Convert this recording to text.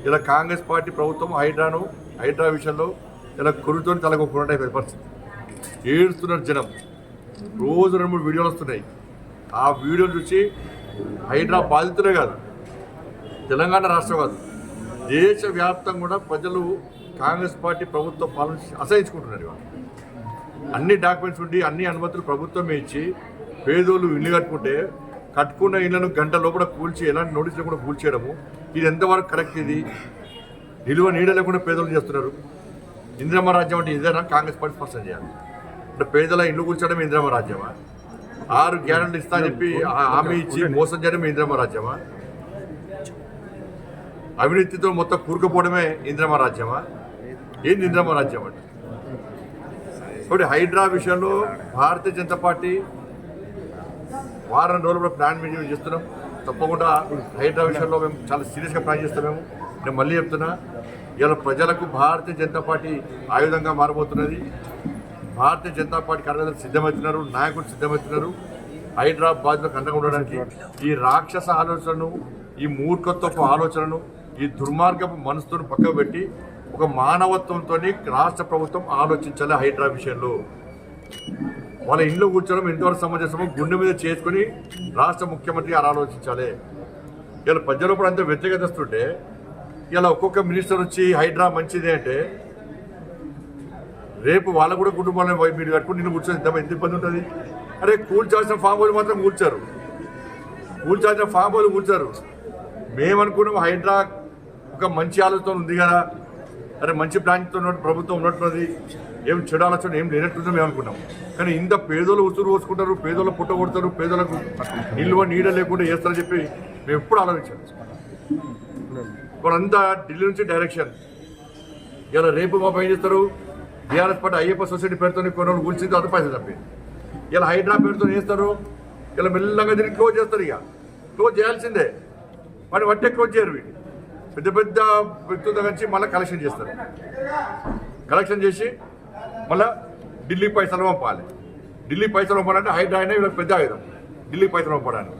ఇలా కాంగ్రెస్ పార్టీ ప్రభుత్వం హైడ్రా విషయంలో ఇలా కురుతో తలకొకుండా అయిపోయిన పరిస్థితి. ఏడుస్తున్నారు జనం. రోజు 2-3 వీడియోలు వస్తున్నాయి. ఆ వీడియోలు చూసి హైడ్రా బాధితులే కాదు, తెలంగాణ రాష్ట్రం కాదు, దేశవ్యాప్తంగా కూడా ప్రజలు కాంగ్రెస్ పార్టీ ప్రభుత్వ పాలన అసహించుకుంటున్నారు. ఇవాళ అన్ని డాక్యుమెంట్స్ ఉండి అన్ని అనుమతులు ప్రభుత్వమే ఇచ్చి పేదోళ్ళు ఇల్లు కట్టుకున్న ఇళ్లను గంట లోపల కూల్చి ఎలాంటి నోటీసులు కూడా కూల్చేయడము, ఇది ఎంతవరకు కరెక్ట్? ఇది నిలువ నీడ లేకుండా పేదలు చేస్తున్నారు. ఇందిరమ్మ రాజ్యం అంటే ఇదేనా? కాంగ్రెస్ పార్టీ స్పష్టం చేయాలి. అంటే పేదల ఇల్లు కూల్చడం ఇందిరమ్మ రాజ్యమా? 6 గ్యారెంటీలు ఇస్తా అని చెప్పి హామీ ఇచ్చి మోసం చేయడం ఇందిరమ్మ రాజ్యమా? అవినీతితో మొత్తం కూరుకుపోవడమే ఇందిరమ్మ రాజ్యమా? ఏంది ఇందిరమ్మ రాజ్యం అంటే? కాబట్టి హైడ్రా విషయంలో భారతీయ జనతా పార్టీ వారం రోజులు కూడా ప్లాన్ మీటింగ్ చేస్తున్నాం. తప్పకుండా హైడ్రా విషయంలో మేము చాలా సీరియస్గా ప్లాన్ చేస్తున్నాము. నేను మళ్ళీ చెప్తున్నా, ఇలా ప్రజలకు భారతీయ జనతా పార్టీ ఆయుధంగా మారబోతున్నది. భారతీయ జనతా పార్టీ కార్యకర్తలు సిద్ధమవుతున్నారు, నాయకులు సిద్ధమవుతున్నారు. హైదరాబాద్లకు అండగా ఉండడానికి ఈ రాక్షస ఆలోచనను, ఈ మూర్ఖత్వపు ఆలోచనను, ఈ దుర్మార్గపు మనసుతో పక్కకు పెట్టి ఒక మానవత్వంతో రాష్ట్ర ప్రభుత్వం ఆలోచించాలి. హైడ్రా విషయంలో వాళ్ళ ఇంట్లో కూర్చోవడం ఎంతవరకు సమంజసమో గుండె మీద చేసుకుని రాష్ట్ర ముఖ్యమంత్రి గారు ఆలోచించాలి. ఇలా ప్రజలు కూడా అంతా వ్యతిరేకతస్తుంటే ఇలా ఒక్కొక్క మినిస్టర్ వచ్చి హైడ్రా మంచిదే అంటే రేపు వాళ్ళ కూడా కుటుంబాలను మీరు కట్టుకుని నిన్ను కూర్చొని ఎంత ఇబ్బంది ఉంటుంది? అరే కూల్చాల్సిన ఫామ్ హోల్ మాత్రం కూల్చారు, మేమనుకున్నాం హైడ్రా ఒక మంచి ఆలోచన ఉంది కదా, అరే మంచి ప్లాన్తో ప్రభుత్వం ఉన్నట్టున్నది, ఏం చెడు ఆలోచన ఏం లేనట్టుందో మేము అనుకున్నాం. కానీ ఇంత పేదోళ్ళు ఉసురు పోసుకుంటారు, పేదోళ్ళు పుట్ట కొడతారు, పేదలకు నిల్వ నీడ లేకుండా చేస్తారని చెప్పి మేము ఎప్పుడు ఆలోచించాం. వాళ్ళంతా ఢిల్లీ నుంచి డైరెక్షన్. ఇలా రేపు మాపు ఏం చేస్తారు? బీఆర్ఎస్ పార్టీ అయ్యప్ప సొసైటీ పేరుతో కొన్ని కూల్చింది, అంత పైసలు తప్పి ఇలా హైడ్రా పేరుతో చేస్తారు. ఇలా మెల్లగా దీన్ని క్లోజ్ చేస్తారు. ఇక క్లోజ్ చేయాల్సిందే, మరి వట్టే క్లోజ్ చేయరు. వీళ్ళు పెద్ద పెద్ద వ్యక్తుల దగ్గర నుంచి మళ్ళీ కలెక్షన్ చేసి మళ్ళీ ఢిల్లీ పైసలు పంపాలి. ఢిల్లీ పైసలు పంపాలంటే హైడ్రా అయినా వీళ్ళకి పెద్ద ఆయుధం, ఢిల్లీ పైసలు పంపడానికి.